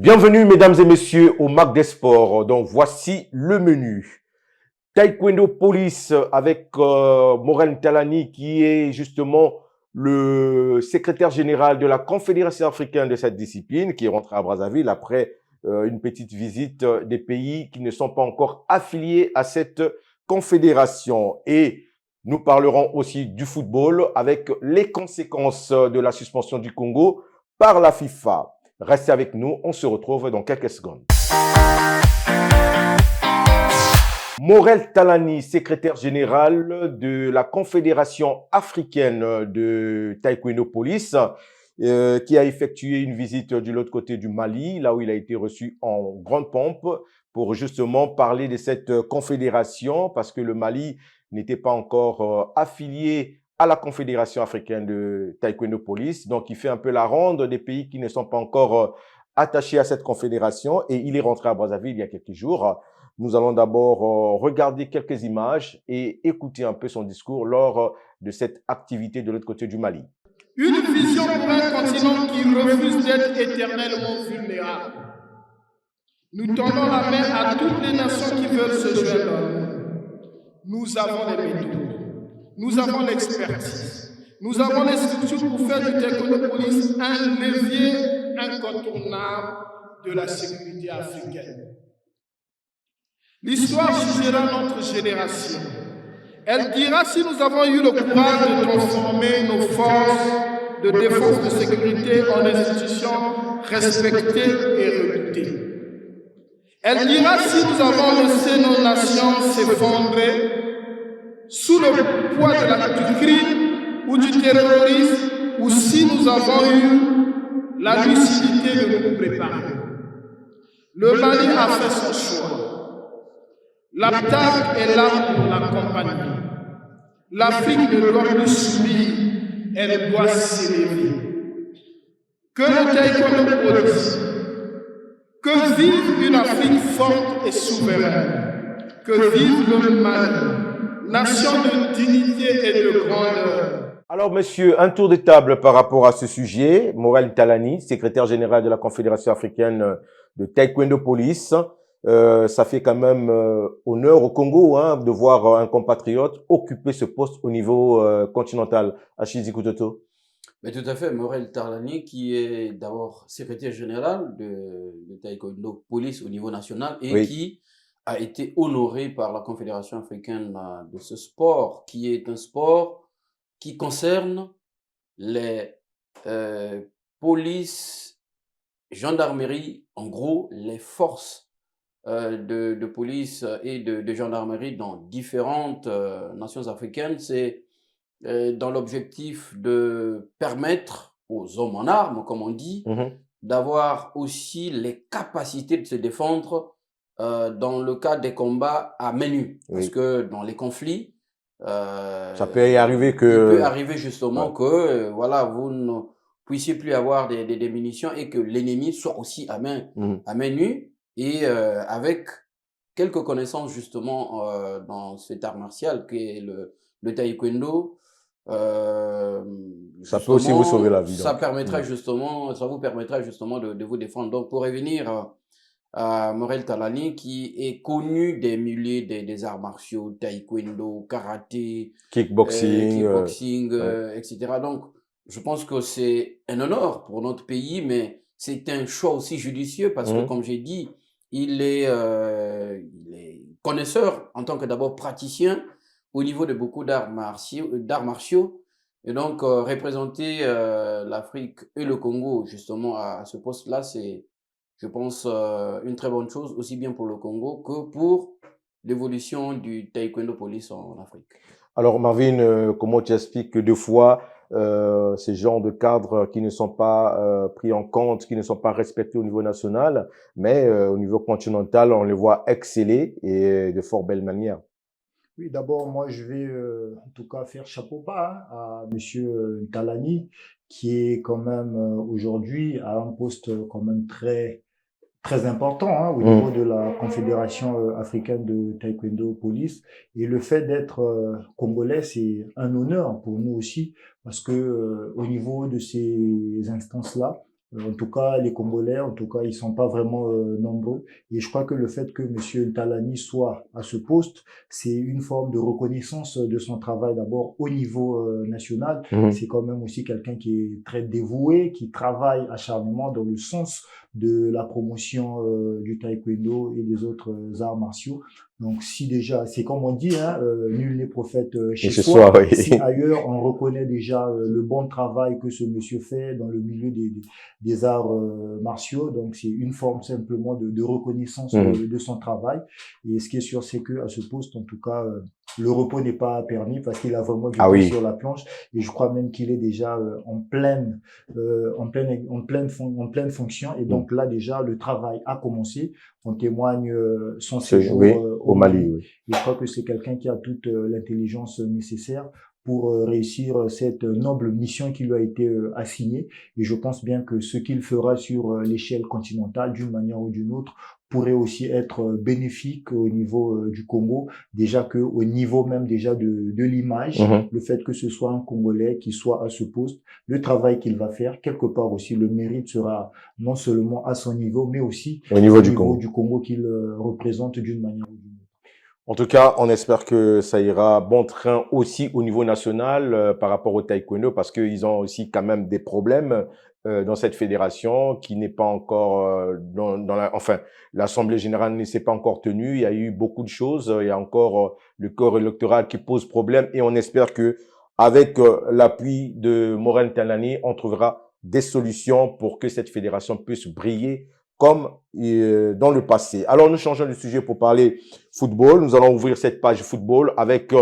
Bienvenue, mesdames et messieurs, au Mac des Sports. Donc, voici le menu. Taekwondo Police avec Morel Talani, qui est justement le secrétaire général de la Confédération africaine de cette discipline, qui est rentré à Brazzaville après une petite visite des pays qui ne sont pas encore affiliés à cette confédération. Et nous parlerons aussi du football avec les conséquences de la suspension du Congo par la FIFA. Restez avec nous, on se retrouve dans quelques secondes. Morel Talani, secrétaire général de la Confédération africaine de Taekwondo Police, qui a effectué une visite de l'autre côté du Mali, là où il a été reçu en grande pompe pour justement parler de cette confédération, parce que le Mali n'était pas encore affilié à la Confédération africaine de Taekwondo Police. Donc, il fait un peu la ronde des pays qui ne sont pas encore attachés à cette confédération. Et il est rentré à Brazzaville il y a quelques jours. Nous allons d'abord regarder quelques images et écouter un peu son discours lors de cette activité de l'autre côté du Mali. Une vision pour un continent qui refuse d'être éternellement vulnérable. Nous tendons la main à toutes les nations qui veulent se joindre à nous. Nous avons les méthodes, nous avons l'expertise, nous avons les structures pour faire du Taekwondo Police un levier incontournable de la sécurité africaine. L'histoire jugera notre génération. Elle dira si nous avons eu le courage de transformer nos forces de défense de sécurité en institutions respectées et redoutées. Elle dira si nous avons laissé nos nations s'effondrer sous le poids du crime ou du terrorisme, ou si nous avons eu la lucidité de nous préparer. Le Mali a fait son choix. L'APTAC est là pour l'accompagner. L'Afrique ne doit plus subir, elle doit s'élever. Que le Taekwondo Police, que vive une Afrique forte et souveraine, que vive le Mali, nation de dignité et de grandeur. Alors, monsieur, un tour de table par rapport à ce sujet. Morel Talani, secrétaire général de la Confédération africaine de Taekwondo Police. Ça fait quand même honneur au Congo de voir un compatriote occuper ce poste au niveau continental. Achille Kutoto. Mais tout à fait, Morel Talani, qui est d'abord secrétaire général de Taekwondo Police au niveau national et Oui. qui a été honoré par la Confédération africaine de ce sport, qui est un sport qui concerne les polices, gendarmerie, en gros les forces de police et de gendarmerie dans différentes nations africaines. C'est dans l'objectif de permettre aux hommes en armes, comme on dit, d'avoir aussi les capacités de se défendre dans le cas des combats à main nue. Oui. Parce que dans les conflits, Ça peut y arriver que... il peut arriver justement que voilà, vous ne puissiez plus avoir des munitions et que l'ennemi soit aussi à main nue et avec quelques connaissances justement dans cet art martial qui est le taekwondo. Ça peut aussi vous sauver la vie. Ça donc. permettrait justement, ça vous permettrait justement de vous défendre. Donc pour revenir à Morel Talani, qui est connu des milieux des arts martiaux, taekwondo, karaté, Kickboxing, etc. Donc je pense que c'est un honneur pour notre pays, mais c'est un choix aussi judicieux parce que comme j'ai dit, il est connaisseur en tant que d'abord praticien au niveau de beaucoup d'arts martiaux. Et donc, représenter l'Afrique et le Congo, justement, à ce poste-là, c'est, je pense, une très bonne chose, aussi bien pour le Congo que pour l'évolution du Taekwondo Police en Afrique. Alors, Marvin, comment tu expliques que deux fois, ces genres de cadres qui ne sont pas pris en compte, qui ne sont pas respectés au niveau national, mais au niveau continental, on les voit exceller et de fort belle manière. Oui, d'abord, moi, je vais en tout cas faire chapeau bas à Monsieur Talani, qui est quand même aujourd'hui à un poste quand même très important au niveau de la Confédération africaine de Taekwondo Police. Et le fait d'être congolais, c'est un honneur pour nous aussi, parce que au niveau de ces instances-là, En tout cas, les Congolais, en tout cas, ils sont pas vraiment nombreux. Et je crois que le fait que Monsieur Ntalani soit à ce poste, c'est une forme de reconnaissance de son travail d'abord au niveau national. C'est quand même aussi quelqu'un qui est très dévoué, qui travaille acharnement dans le sens de la promotion du taekwondo et des autres arts martiaux. Donc, si déjà, c'est comme on dit, hein, nul n'est prophète chez soi. Oui. Si ailleurs, on reconnaît déjà le bon travail que ce monsieur fait dans le milieu des arts martiaux. Donc, c'est une forme simplement de reconnaissance de son travail. Et ce qui est sûr, c'est que à ce poste, en tout cas, le repos n'est pas permis parce qu'il a vraiment du temps sur la planche. Et je crois même qu'il est déjà en pleine fonction. Et donc là, déjà, le travail a commencé. On témoigne son séjour au Mali. Oui. Et je crois que c'est quelqu'un qui a toute l'intelligence nécessaire pour réussir cette noble mission qui lui a été assignée. Et je pense bien que ce qu'il fera sur l'échelle continentale, d'une manière ou d'une autre, pourrait aussi être bénéfique au niveau du Congo, déjà que au niveau même déjà de l'image, le fait que ce soit un Congolais qui soit à ce poste, le travail qu'il va faire, quelque part aussi le mérite sera non seulement à son niveau, mais aussi au niveau du Congo qu'il représente d'une manière ou d'une autre. En tout cas, on espère que ça ira bon train aussi au niveau national par rapport au taekwondo, parce qu'ils ont aussi quand même des problèmes dans cette fédération qui n'est pas encore l'Assemblée générale ne s'est pas encore tenue. Il y a eu beaucoup de choses. Il y a encore le corps électoral qui pose problème et on espère que avec l'appui de Morel Ntalani, on trouvera des solutions pour que cette fédération puisse briller comme dans le passé. Alors, nous changeons de sujet pour parler football. Nous allons ouvrir cette page football avec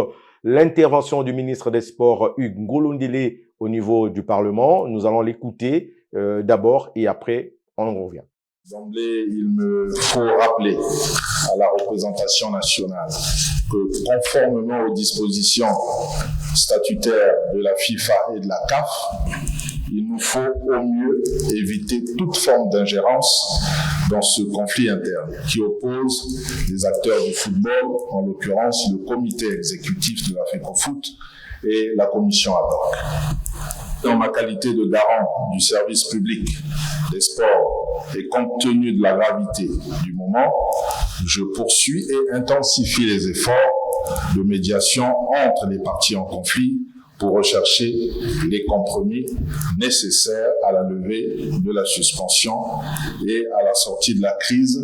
l'intervention du ministre des Sports, Hugues Ngolondele, au niveau du Parlement. Nous allons l'écouter d'abord et après, on revient. D'emblée, il me faut rappeler à la représentation nationale que conformément aux dispositions statutaires de la FIFA et de la CAF, il nous faut au mieux éviter toute forme d'ingérence dans ce conflit interne qui oppose les acteurs du football, en l'occurrence le comité exécutif de la FECOFOOT et la commission ad hoc. En ma qualité de garant du service public des sports et compte tenu de la gravité du moment, je poursuis et intensifie les efforts de médiation entre les parties en conflit pour rechercher les compromis nécessaires à la levée de la suspension et à la sortie de la crise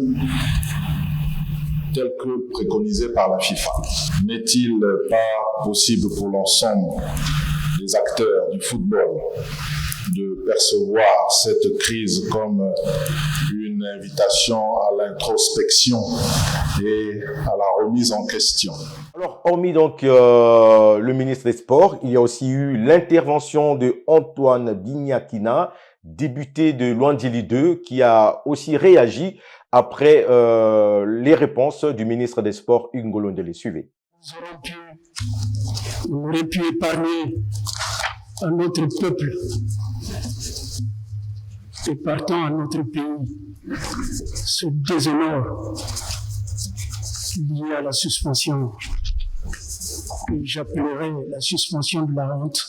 telle que préconisée par la FIFA. N'est-il pas possible pour l'ensemble des acteurs du football de percevoir cette crise comme une invitation à l'introspection et à la remise en question? Alors, hormis donc le ministre des Sports, il y a aussi eu l'intervention de Antoine Bignakina, député de Luandili 2, qui a aussi réagi après les réponses du ministre des Sports, Hugues Ngolondele. Suivez. On aurait pu épargner à notre peuple et partant à notre pays ce déshonneur lié à la suspension que j'appellerais la suspension de la honte.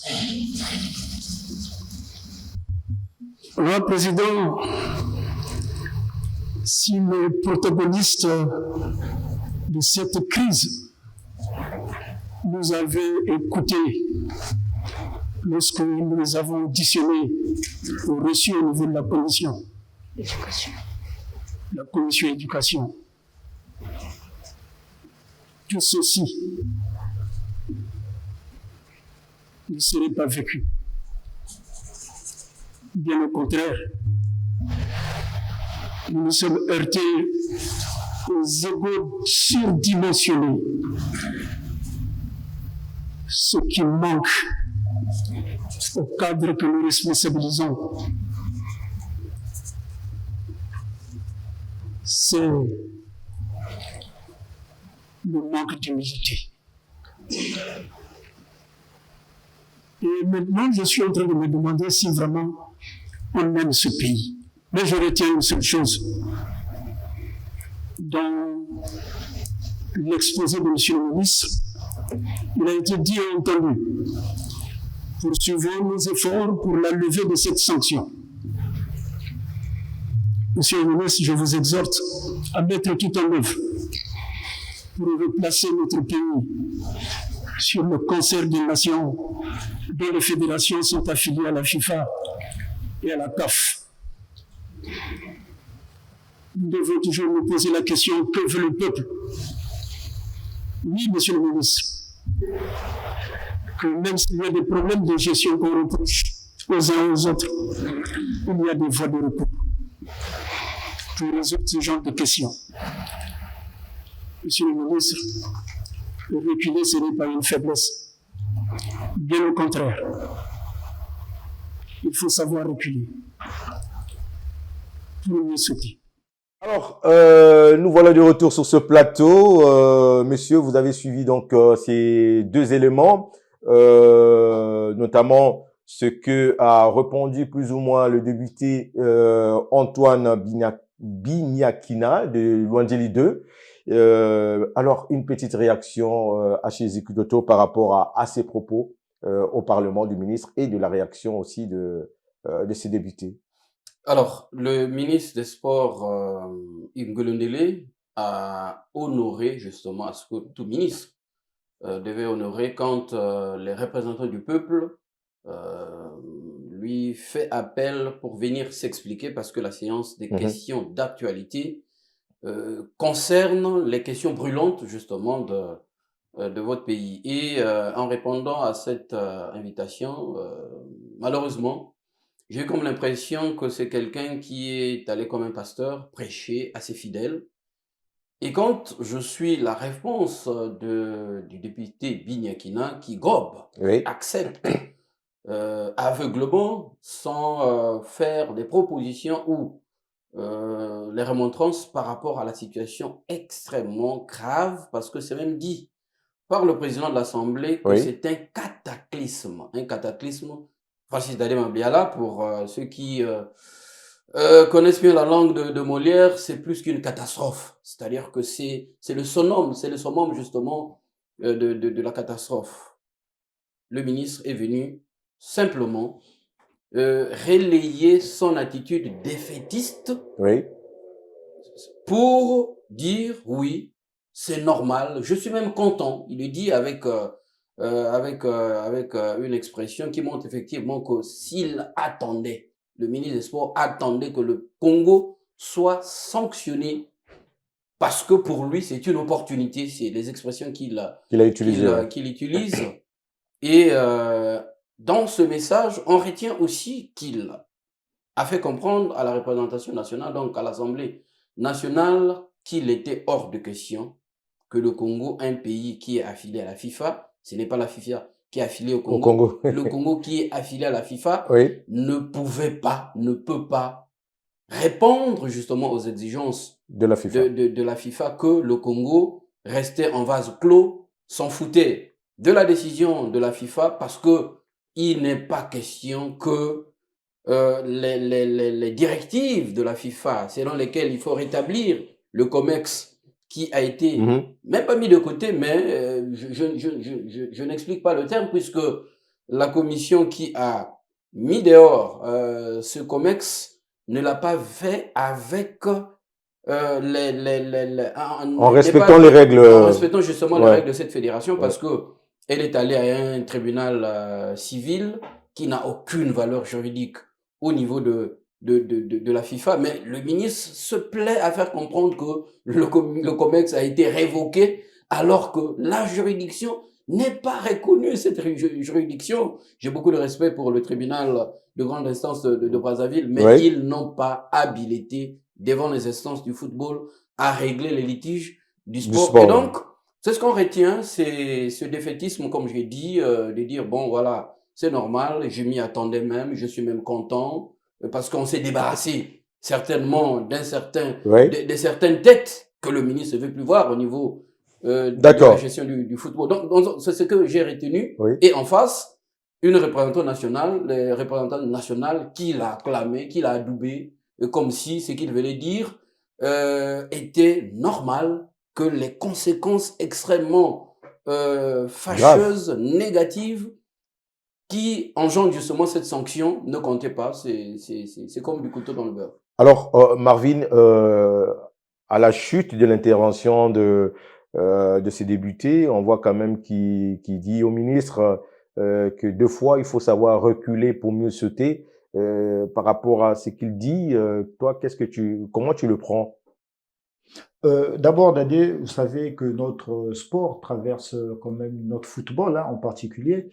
Alors, Président, si les protagonistes de cette crise nous avaient écoutés lorsque nous les avons auditionnés ou reçus au niveau de la commission éducation, tout ceci ne serait pas vécu. Bien au contraire, nous nous sommes heurtés aux égos surdimensionnés. Ce qui manque au cadre que nous responsabilisons, c'est le manque d'humilité. Et maintenant, je suis en train de me demander si vraiment on aime ce pays. Mais je retiens une seule chose. Dans l'exposé de M. le ministre, il a été dit et entendu: poursuivons nos efforts pour la levée de cette sanction. Monsieur le ministre, je vous exhorte à mettre tout en œuvre pour replacer notre pays sur le concert des nations dont les fédérations sont affiliées à la FIFA et à la CAF. Nous devons toujours nous poser la question, que veut le peuple? Oui, monsieur le ministre, que même s'il y a des problèmes de gestion qu'on reproche aux uns aux autres, il y a des voies de recours pour résoudre ce genre de questions. Monsieur le ministre, reculer, ce n'est pas une faiblesse. Bien au contraire, il faut savoir reculer pour mieux sauter. Alors, nous voilà de retour sur ce plateau. Messieurs, vous avez suivi donc ces deux éléments, notamment ce que a répondu plus ou moins le député Antoine Bignakina de Luandjili 2. Alors, une petite réaction à chez Zikudoto par rapport à ces propos au Parlement du ministre et de la réaction aussi de ces députés. Alors, le ministre des Sports, Ngolondele, a honoré justement à ce que tout ministre devait honorer quand les représentants du peuple lui fait appel pour venir s'expliquer parce que la séance des questions d'actualité concerne les questions brûlantes justement de votre pays. Et en répondant à cette invitation, malheureusement, j'ai eu comme l'impression que c'est quelqu'un qui est allé comme un pasteur prêcher à ses fidèles. Et quand je suis la réponse du député Bignakina qui gobe, accepte aveuglement, sans faire des propositions ou les remontrances par rapport à la situation extrêmement grave, parce que c'est même dit par le président de l'Assemblée que c'est un cataclysme. Un cataclysme, Francis Dadé Mabliala, pour ceux qui connaissent bien la langue de Molière, c'est plus qu'une catastrophe. C'est-à-dire que c'est le summum justement de la catastrophe. Le ministre est venu simplement relayer son attitude défaitiste pour dire oui, c'est normal, je suis même content. Il le dit avec une expression qui montre effectivement que s'il attendait, le ministre des Sports attendait que le Congo soit sanctionné parce que pour lui c'est une opportunité, c'est les expressions qu'il utilise. Et dans ce message, on retient aussi qu'il a fait comprendre à la représentation nationale, donc à l'Assemblée nationale, qu'il était hors de question que le Congo, un pays qui est affilié à la FIFA, ce n'est pas la FIFA qui est affiliée au Congo. Le Congo qui est affilié à la FIFA ne peut pas répondre justement aux exigences de la FIFA que le Congo restait en vase clos, s'en foutait de la décision de la FIFA parce que il n'est pas question que les directives de la FIFA selon lesquelles il faut rétablir le COMEX qui a été même pas mis de côté, mais je n'explique pas le terme puisque la commission qui a mis dehors ce COMEX ne l'a pas fait avec en respectant les règles. En respectant justement les règles de cette fédération parce que elle est allée à un tribunal civil qui n'a aucune valeur juridique au niveau de la FIFA, mais le ministre se plaît à faire comprendre que le COMEX a été révoqué alors que la juridiction n'est pas reconnue, cette juridiction. J'ai beaucoup de respect pour le tribunal de grande instance de Brazzaville, mais ils n'ont pas habilité devant les instances du football à régler les litiges du sport. Et donc, c'est ce qu'on retient, c'est ce défaitisme, comme je l'ai dit, de dire, bon, voilà, c'est normal, je m'y attendais même, je suis même content, parce qu'on s'est débarrassé certainement de certaines têtes que le ministre ne veut plus voir au niveau de la gestion du football. Donc c'est ce que j'ai retenu. Et en face, une représentante nationale qui l'a acclamé, qui l'a adoubé, comme si ce qu'il voulait dire était normal, que les conséquences extrêmement fâcheuses, négatives, qui engendre justement cette sanction ne comptait pas, c'est comme du couteau dans le beurre. Alors, Marvin, à la chute de l'intervention de ces députés, on voit quand même qu'il dit au ministre que deux fois, il faut savoir reculer pour mieux sauter. Par rapport à ce qu'il dit, toi, comment tu le prends? D'abord, Dadé, vous savez que notre sport traverse quand même, notre football hein, en particulier,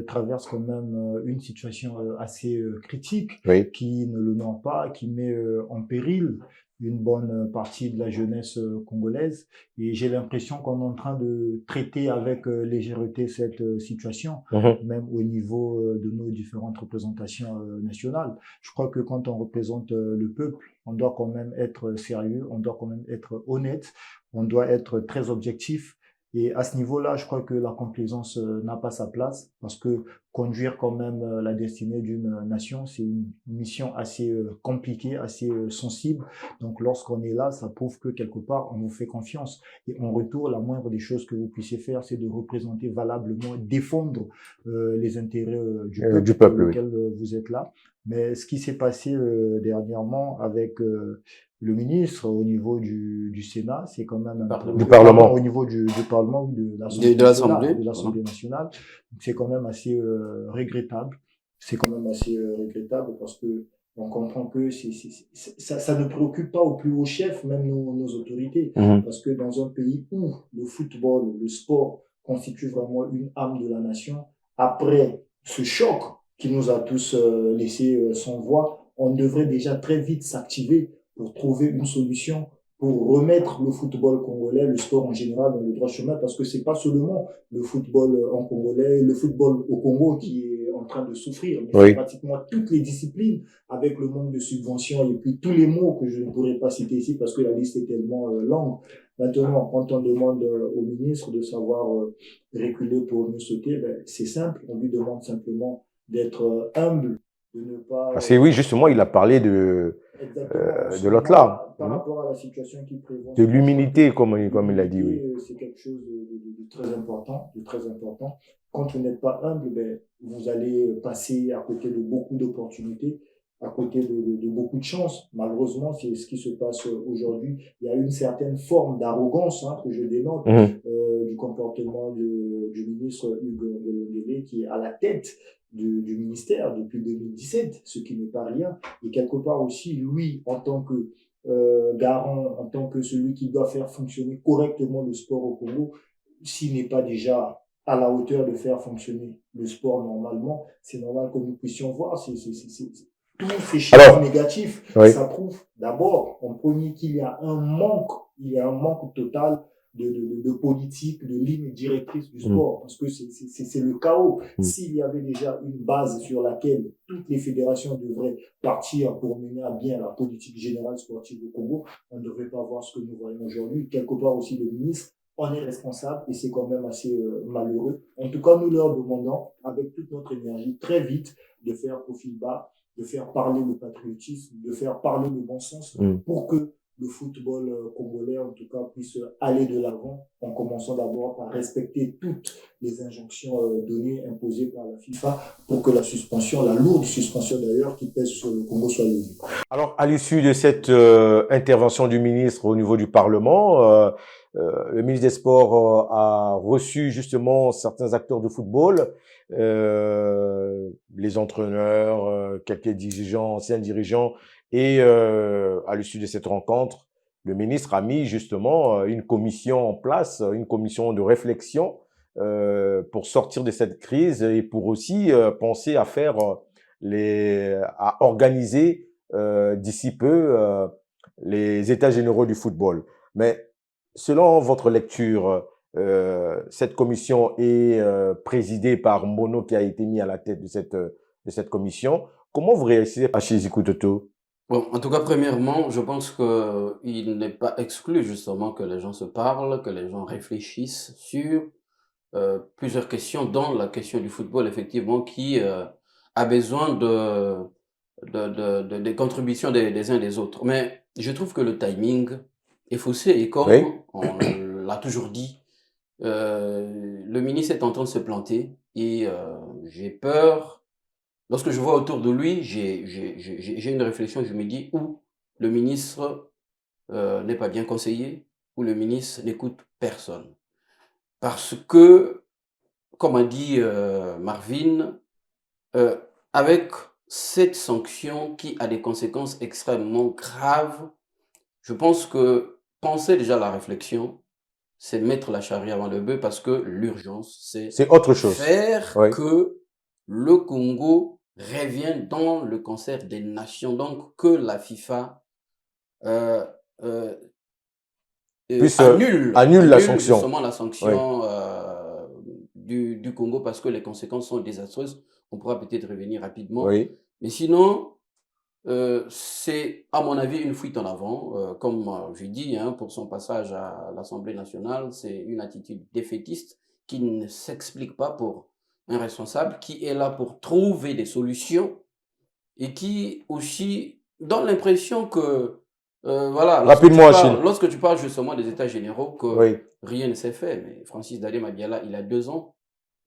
traverse quand même une situation assez critique Oui. qui ne le ment pas, qui met en péril une bonne partie de la jeunesse congolaise. Et j'ai l'impression qu'on est en train de traiter avec légèreté cette situation, Mhm. même au niveau de nos différentes représentations nationales. Je crois que quand on représente le peuple, on doit quand même être sérieux, on doit quand même être honnête, on doit être très objectif. Et à ce niveau-là, je crois que la complaisance n'a pas sa place parce que conduire quand même la destinée d'une nation, c'est une mission assez compliquée, assez sensible. Donc lorsqu'on est là, ça prouve que quelque part, on nous fait confiance. Et en retour, la moindre des choses que vous puissiez faire, c'est de représenter valablement, défendre les intérêts du peuple Du pour peuple, oui. lequel vous êtes là. Mais ce qui s'est passé dernièrement avec le ministre au niveau du Sénat, c'est quand même un peu, Du Parlement. au niveau du Parlement, de De l'Assemblée. de l'Assemblée nationale. Donc, c'est quand même assez regrettable. C'est quand même assez regrettable parce que on comprend que ça ne préoccupe pas au plus haut chef, même nos autorités. Mhm. Parce que dans un pays où le football, le sport constitue vraiment une âme de la nation, après ce choc qui nous a tous laissé sans voix, on devrait déjà très vite s'activer pour trouver une solution pour remettre le football congolais, le sport en général, dans le droit chemin, parce que c'est pas seulement le football en congolais, le football au Congo qui est en train de souffrir, mais Oui. c'est pratiquement toutes les disciplines avec le manque de subventions et puis tous les mots que je ne pourrais pas citer ici parce que la liste est tellement longue. Maintenant, quand on demande au ministre de savoir reculer pour mieux sauter, ben, c'est simple, on lui demande simplement d'être humble, de ne pas... Parce que oui, justement, il a parlé Exactement. de l'autre là, Par rapport à la situation qui prévaut. de l'humilité, comme il a dit, oui. L'humilité, c'est quelque chose de très important, de très important. Quand vous n'êtes pas humble, ben, vous allez passer à côté de beaucoup d'opportunités, à côté de beaucoup de chances. Malheureusement, c'est ce qui se passe aujourd'hui. Il y a une certaine forme d'arrogance hein, que je dénote Mhm. du comportement du ministre Hugo Ngelongele qui est à la tête du ministère depuis 2017, ce qui n'est pas rien. Et quelque part aussi, lui, en tant que garant, en tant que celui qui doit faire fonctionner correctement le sport au Congo, s'il n'est pas déjà à la hauteur de faire fonctionner le sport normalement, c'est normal que nous puissions voir tous ces chiffres négatifs. Oui. Ça prouve d'abord, en premier, qu'il y a un manque total de politique, de ligne directrice du sport, parce que c'est le chaos. S'il y avait déjà une base sur laquelle toutes les fédérations devraient partir pour mener à bien la politique générale sportive au Congo, on ne devrait pas voir ce que nous voyons aujourd'hui. Quelque part aussi, le ministre en est responsable et c'est quand même assez malheureux. En tout cas, nous leur demandons, avec toute notre énergie, très vite, de faire profil bas, de faire parler le patriotisme, de faire parler le bon sens pour que le football congolais, en tout cas, puisse aller de l'avant en commençant d'abord par respecter toutes les injonctions données, imposées par la FIFA pour que la suspension, la lourde suspension d'ailleurs, qui pèse sur le Congo soit levée. Alors, à l'issue de cette intervention du ministre au niveau du Parlement, le ministre des Sports a reçu justement certains acteurs de football, les entraîneurs, quelques dirigeants, anciens dirigeants, et à l'issue de cette rencontre, le ministre a mis justement une commission en place, une commission de réflexion pour sortir de cette crise et pour aussi penser à faire à organiser d'ici peu les états généraux du football. Mais selon votre lecture, cette commission est présidée par Mono qui a été mis à la tête de cette commission. Comment vous réagissez à Shiziku Toto? Bon, en tout cas, premièrement, je pense qu'il n'est pas exclu justement que les gens se parlent, que les gens réfléchissent sur plusieurs questions, dont la question du football, effectivement, qui a besoin des contributions des uns et des autres. Mais je trouve que le timing est faussé et comme Oui. on l'a toujours dit, le ministre est en train de se planter et j'ai peur. Lorsque je vois autour de lui, j'ai une réflexion, je me dis où le ministre n'est pas bien conseillé ou le ministre n'écoute personne. Parce que, comme a dit Marvin, avec cette sanction qui a des conséquences extrêmement graves, je pense que penser déjà à la réflexion, c'est mettre la charrue avant le bœuf parce que l'urgence, C'est autre chose. faire Oui. que le Congo revienne dans le concert des nations, donc que la FIFA annule la sanction. justement la sanction du Congo parce que les conséquences sont désastreuses. On pourra peut-être revenir rapidement. Oui. Mais sinon, c'est à mon avis une fuite en avant. Comme je dis, hein, pour son passage à l'Assemblée nationale, c'est une attitude défaitiste qui ne s'explique pas pour un responsable qui est là pour trouver des solutions et qui aussi donne l'impression que voilà, Rapidement, Achille. lorsque tu parles justement des États généraux, que Oui. rien ne s'est fait. Mais Francis Dadé Madiala, il a 2 ans.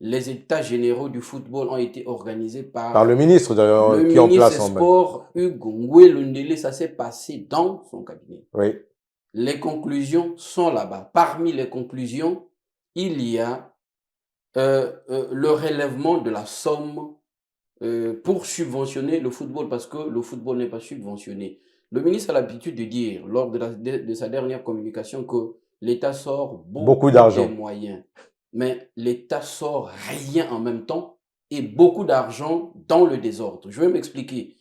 Les États généraux du football ont été organisés par le ministre d'ailleurs le qui est en ministre place. des Sports, Hugo Ngoué-Lundélé. Ça s'est passé dans son cabinet. Oui. Les conclusions sont là-bas. Parmi les conclusions, il y a le relèvement de la somme pour subventionner le football parce que le football n'est pas subventionné. Le ministre a l'habitude de dire, lors de sa dernière communication, que l'État sort beaucoup d'argent. des moyens. Mais l'État sort rien en même temps et beaucoup d'argent dans le désordre. Je vais m'expliquer.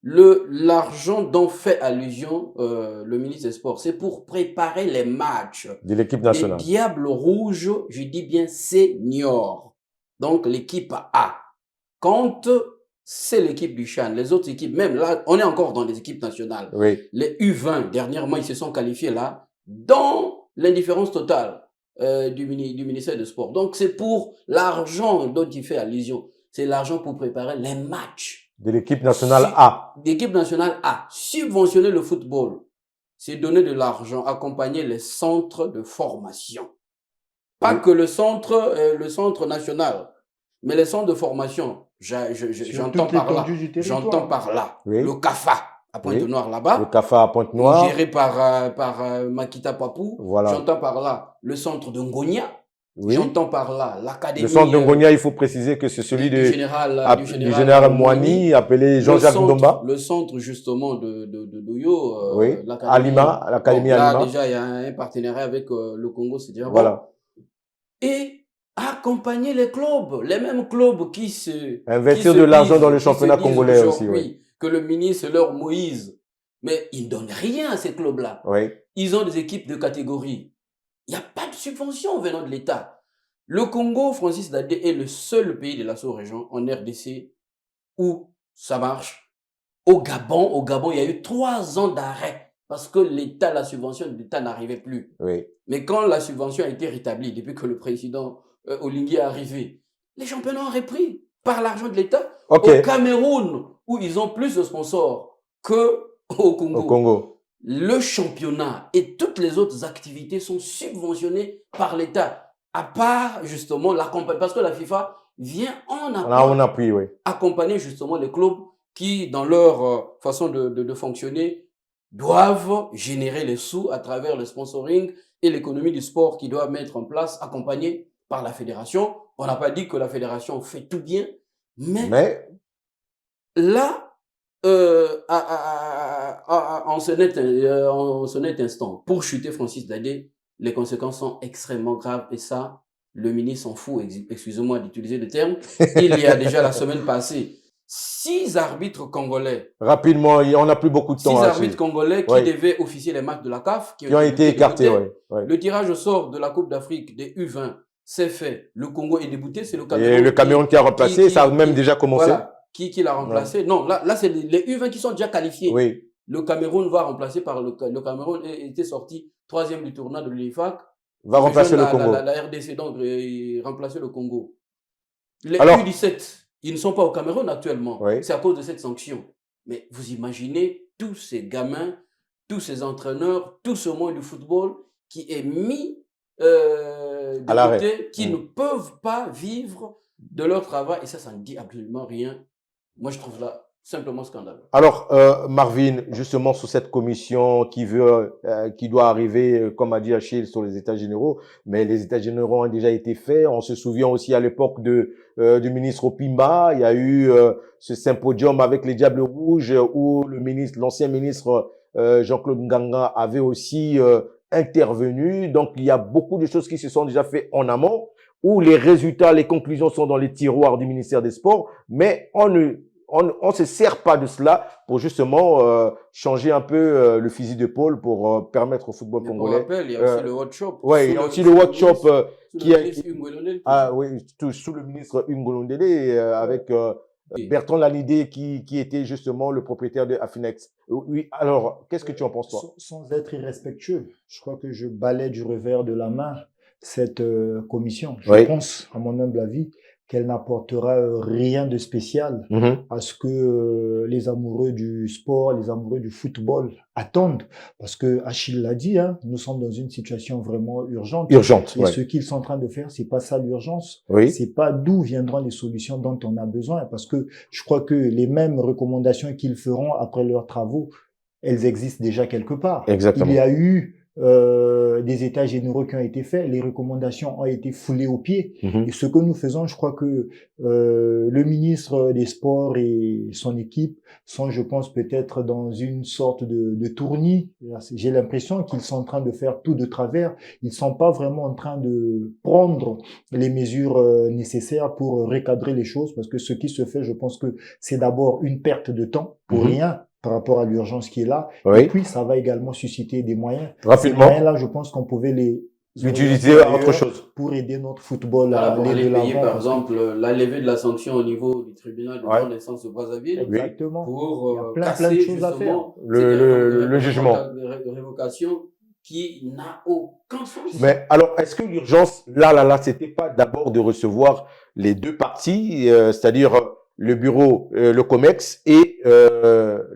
L'argent dont fait allusion le ministre des Sports, c'est pour préparer les matchs de l'équipe des nationale. Diables Rouges, je dis bien senior. Donc l'équipe A. Quand c'est l'équipe du CHAN, les autres équipes, même là, on est encore dans les équipes nationales. Oui. Les U20, dernièrement, ils se sont qualifiés là, dans l'indifférence totale du ministère des Sports. Donc c'est pour l'argent dont il fait allusion. C'est l'argent pour préparer les matchs. De l'équipe nationale A. L'équipe nationale A. Subventionner le football, c'est donner de l'argent, accompagner les centres de formation. Pas que le centre national, mais les centres de formation. J'entends par là, oui. le CAFA à Pointe-Noire là-bas. Le CAFA à Pointe-Noire. Géré par Makita Papou. Voilà. J'entends par là le centre de Ngonia. Oui. J'entends par là l'académie. Le centre de Ngonia, il faut préciser que c'est celui du général Moani, appelé Jean-Jacques Ndomba. Le centre justement de Doyo. Oui. L'académie Alima. Alima. Déjà, il y a un partenariat avec le Congo, c'est déjà voilà. Bon. Et accompagner les clubs, les mêmes clubs qui se... Investir de l'argent dans le championnat congolais aussi. Oui. Que le ministre leur Moïse. Mais ils ne donnent rien à ces clubs-là. Oui. Ils ont des équipes de catégorie. Il n'y a pas de subvention venant de l'État. Le Congo, Francis Dadé, est le seul pays de la sous-région en RDC où ça marche. Au Gabon, il y a eu 3 ans d'arrêt parce que l'État, la subvention de l'État n'arrivait plus. Oui. Mais quand la subvention a été rétablie, depuis que le président Olingi est arrivé, les championnats ont repris par l'argent de l'État. Okay. Au Cameroun, où ils ont plus de sponsors qu'au Congo. Le championnat et toutes les autres activités sont subventionnées par l'État, à part justement l'accompagnement, parce que la FIFA vient en appui oui. accompagner justement les clubs qui, dans leur façon de fonctionner, doivent générer les sous à travers le sponsoring et l'économie du sport qu'ils doivent mettre en place, accompagnés par la fédération. On n'a pas dit que la fédération fait tout bien, mais... là, en ce net instant, pour chuter Francis Dadé, les conséquences sont extrêmement graves et ça, le ministre s'en fout, excusez-moi d'utiliser le terme. Il y a déjà la semaine passée 6 arbitres congolais. Rapidement, on n'a plus beaucoup de temps. 6 arbitres congolais qui devaient officier les matchs de la CAF, qui ont été écartés. Le tirage au sort de la Coupe d'Afrique des U20 c'est fait. Le Congo est débouté, c'est le Cameroun. Et le Cameroun qui a remplacé, ça a même déjà commencé. Voilà. Qui l'a remplacé? Non, là c'est les U20 qui sont déjà qualifiés. Oui. Le Cameroun va remplacer par le Cameroun était sorti 3e du tournoi de l'UEFAC. Va remplacer le Congo. La RDC, donc, remplacer le Congo. Les U17, ils ne sont pas au Cameroun actuellement. Oui. C'est à cause de cette sanction. Mais vous imaginez tous ces gamins, tous ces entraîneurs, tout ce monde du football qui est mis de côté, qui ne peuvent pas vivre de leur travail. Et ça ne dit absolument rien. Moi, je trouve là, simplement scandaleux. Alors, Marvin, justement, sur cette commission qui doit arriver, comme a dit Achille, sur les États généraux, mais les États généraux ont déjà été faits. On se souvient aussi à l'époque du ministre Opimba, il y a eu ce symposium avec les Diables Rouges où l'ancien ministre Jean-Claude Nganga avait aussi intervenu. Donc, il y a beaucoup de choses qui se sont déjà faites en amont, où les résultats, les conclusions sont dans les tiroirs du ministère des Sports, mais on ne se sert pas de cela pour justement changer un peu le fusil d'épaule pour permettre au football Mais pour congolais. rappel, il y a aussi le workshop. Ouais, il y a aussi le workshop qui est est sous le ministre Ngolondele avec Oui. Bertrand Lanidé qui était justement le propriétaire de Afinex. Oui, alors qu'est-ce que tu en penses toi? Sans être irrespectueux, je crois que je balaie du revers de la main cette commission. Je Oui. pense, à mon humble avis, qu'elle n'apportera rien de spécial à ce que les amoureux du sport, les amoureux du football attendent. Parce que Achille l'a dit, hein, nous sommes dans une situation vraiment urgente. Urgente, Et ouais. ce qu'ils sont en train de faire, c'est pas ça l'urgence. Oui. C'est pas d'où viendront les solutions dont on a besoin. Parce que je crois que les mêmes recommandations qu'ils feront après leurs travaux, elles existent déjà quelque part. Exactement. Il y a eu des états généraux qui ont été faits, les recommandations ont été foulées aux pieds. Et ce que nous faisons, je crois que le ministre des Sports et son équipe sont, je pense, peut-être dans une sorte de tournis. J'ai l'impression qu'ils sont en train de faire tout de travers. Ils sont pas vraiment en train de prendre les mesures nécessaires pour recadrer les choses, parce que ce qui se fait, je pense que c'est d'abord une perte de temps pour rien par rapport à l'urgence qui est là. Oui. Et puis, ça va également susciter des moyens. Rapidement. Ces moyens-là, je pense qu'on pouvait les Utiliser à autre chose. pour aider notre football Voilà, à pour aller aller de payer, l'avant. par parce que- exemple, la levée de la sanction au niveau du tribunal de grande instance de Brazzaville Exactement. pour Il y a plein casser de choses à justement Le jugement. de révocation qui n'a aucun sens. Mais alors, est-ce que l'urgence, là, c'était pas d'abord de recevoir les deux parties, c'est-à-dire le bureau, le COMEX et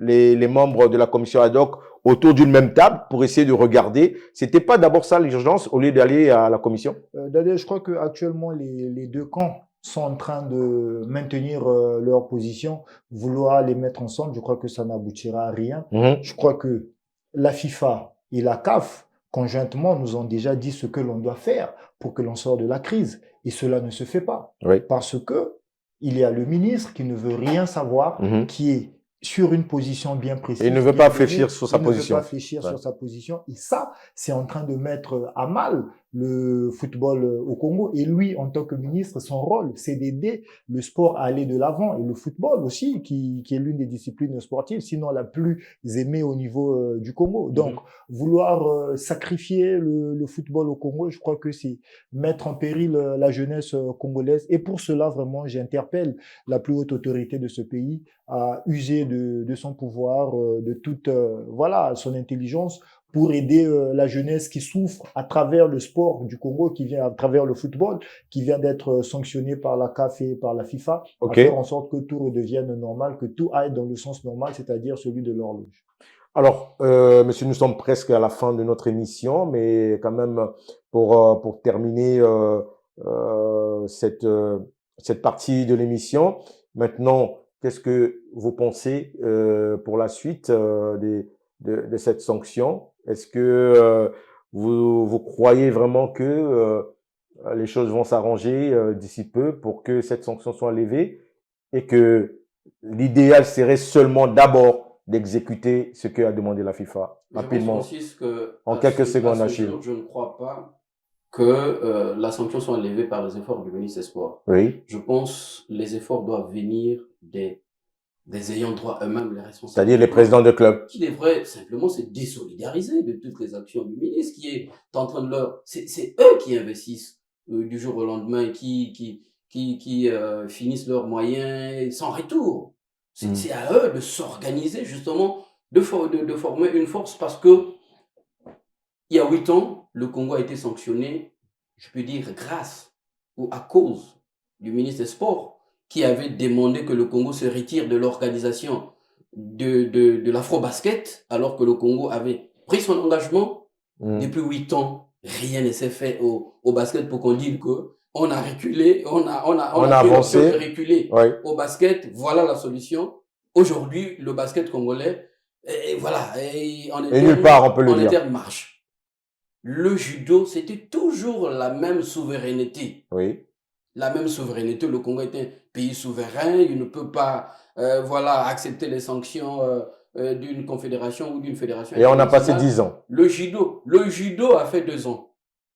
les membres de la commission ad hoc autour d'une même table pour essayer de regarder. C'était pas d'abord ça l'urgence au lieu d'aller à la commission? D'ailleurs, je crois que actuellement les deux camps sont en train de maintenir leur position, vouloir les mettre ensemble. Je crois que ça n'aboutira à rien. Je crois que la FIFA et la CAF, conjointement, nous ont déjà dit ce que l'on doit faire pour que l'on sorte de la crise. Et cela ne se fait pas. Oui. Parce que il y a le ministre qui ne veut rien savoir, qui est sur une position bien précise. Et il ne veut bien pas donnée. fléchir sur sa Il position. ne veut pas fléchir Ouais. sur sa position. Et ça, c'est en train de mettre à mal le football au Congo. Et lui, en tant que ministre, son rôle, c'est d'aider le sport à aller de l'avant. Et le football aussi, qui est l'une des disciplines sportives, sinon la plus aimée au niveau du Congo. Donc, vouloir sacrifier le football au Congo, je crois que c'est mettre en péril la jeunesse congolaise. Et pour cela, vraiment, j'interpelle la plus haute autorité de ce pays à user de son pouvoir, de toute voilà, son intelligence pour aider la jeunesse qui souffre à travers le sport du Congo, qui vient à travers le football, qui vient d'être sanctionné par la CAF et par la FIFA, Ok. à faire en sorte que tout redevienne normal, que tout aille dans le sens normal, c'est-à-dire celui de l'horloge. Alors, monsieur, nous sommes presque à la fin de notre émission, mais quand même, pour terminer cette partie de l'émission, maintenant, qu'est-ce que vous pensez pour la suite de cette sanction? Est-ce que vous croyez vraiment que les choses vont s'arranger d'ici peu pour que cette sanction soit levée et que l'idéal serait seulement d'abord d'exécuter ce que a demandé la FIFA rapidement? Je pense, Francis, que En à quelques ce- secondes, à ce Achille. jour, je ne crois pas que la sanction soit levée par les efforts du ministre des Sports. Oui, Je pense que les efforts doivent venir des ayants droit eux-mêmes, les responsables. c'est-à-dire les présidents de club. Qui devraient simplement se désolidariser de toutes les actions du ministre qui est en train de leur... C'est eux qui investissent du jour au lendemain, qui finissent leurs moyens sans retour. C'est à eux de s'organiser justement, de former une force parce que il y a 8 ans, le Congo a été sanctionné, je peux dire grâce ou à cause du ministre des Sports qui avait demandé que le Congo se retire de l'organisation de l'Afro-Basket alors que le Congo avait pris son engagement. Depuis 8 ans, rien ne s'est fait au basket pour qu'on dise que on a reculé, on a pris avancé. l'option de reculer Oui. au basket, voilà la solution. aujourd'hui, le basket congolais, et voilà, Et nulle part, on peut le dire. marche. Le judo, c'était toujours la même souveraineté. Oui. La même souveraineté. Le Congo est un pays souverain. Il ne peut pas voilà, accepter les sanctions d'une confédération ou d'une fédération. Et on a passé 10 ans. Le judo a fait 2 ans.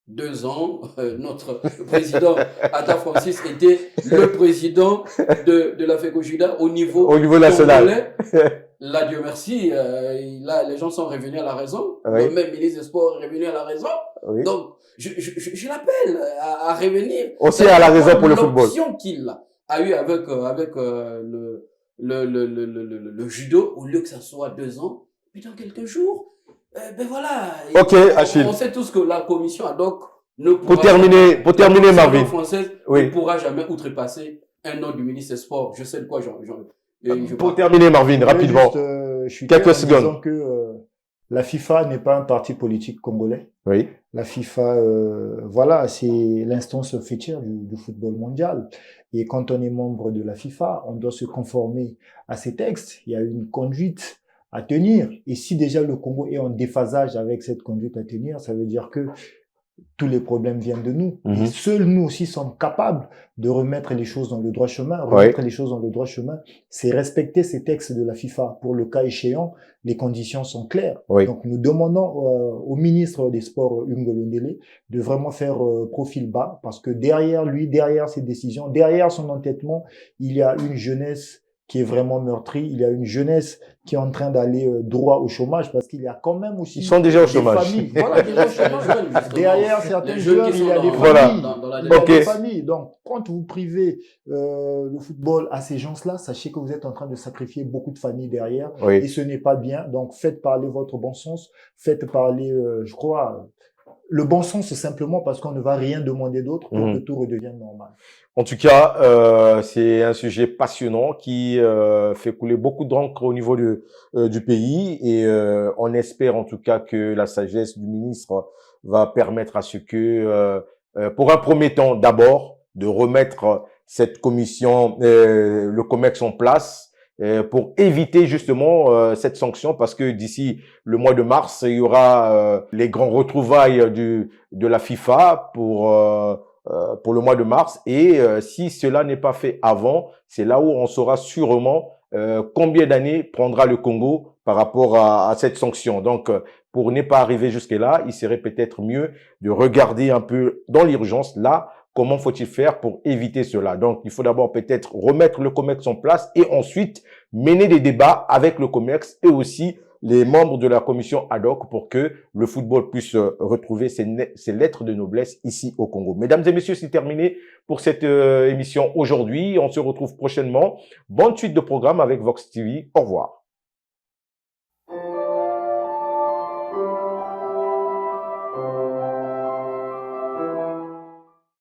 2 ans, notre président Atta Francis était le président de la FECOJUDA au niveau national. Là, Dieu merci, là, les gens sont revenus à la raison. Oui. Le même ministre des Sports est revenu à la raison. Oui. Donc, je l'appelle à revenir. Aussi à la raison pour le football. L'option qu'il a eu avec le judo, au lieu que ça soit 2 ans, puis dans quelques jours, ben voilà. Ok, Achille. On sait tous que la commission ad hoc ne pourra Pour terminer, Marvin. Française Oui. ne pourra jamais outrepasser un nom du ministre des Sports. Je sais de quoi Pour terminer, Marvin, rapidement. Je suis quelques clair en secondes. disant que la FIFA n'est pas un parti politique congolais. Oui. La FIFA, voilà, c'est l'instance fétière du football mondial. Et quand on est membre de la FIFA, on doit se conformer à ces textes. Il y a une conduite à tenir. Et si déjà le Congo est en déphasage avec cette conduite à tenir, ça veut dire que tous les problèmes viennent de nous. Et seuls nous aussi sommes capables de remettre les choses dans le droit chemin. Remettre les choses dans le droit chemin, c'est respecter ces textes de la FIFA. Pour le cas échéant, les conditions sont claires. Oui. Donc nous demandons au ministre des Sports, Hugues Ngolondele, de vraiment faire profil bas, parce que derrière lui, derrière ses décisions, derrière son entêtement, il y a une jeunesse qui est vraiment meurtrie. Il y a une jeunesse qui est en train d'aller droit au chômage, parce qu'il y a quand même aussi ils sont déjà au chômage. familles. Voilà, déjà au chômage. Derrière certains joueurs, il y a des familles. Voilà. Il y a des familles. Donc, quand vous privez le football à ces gens-là, sachez que vous êtes en train de sacrifier beaucoup de familles derrière. Oui. Et ce n'est pas bien. Donc, faites parler votre bon sens. Faites parler, je crois, le bon sens, c'est simplement parce qu'on ne va rien demander d'autre pour que tout redevienne normal. En tout cas, c'est un sujet passionnant qui fait couler beaucoup d'encre au niveau du pays, et on espère en tout cas que la sagesse du ministre va permettre à ce que, pour un premier temps d'abord, de remettre cette commission, le COMEX en place, pour éviter justement cette sanction, parce que d'ici le mois de mars, il y aura les grands retrouvailles de la FIFA pour le mois de mars, et si cela n'est pas fait avant, c'est là où on saura sûrement combien d'années prendra le Congo par rapport à cette sanction. Donc, pour ne pas arriver jusque-là, il serait peut-être mieux de regarder un peu dans l'urgence, là, comment faut-il faire pour éviter cela. Donc, il faut d'abord peut-être remettre le COMEX en place, et ensuite mener des débats avec le COMEX et aussi les membres de la commission ad hoc, pour que le football puisse retrouver ses lettres de noblesse ici au Congo. Mesdames et messieurs, c'est terminé pour cette émission aujourd'hui. On se retrouve prochainement. Bonne suite de programme avec Vox TV. Au revoir.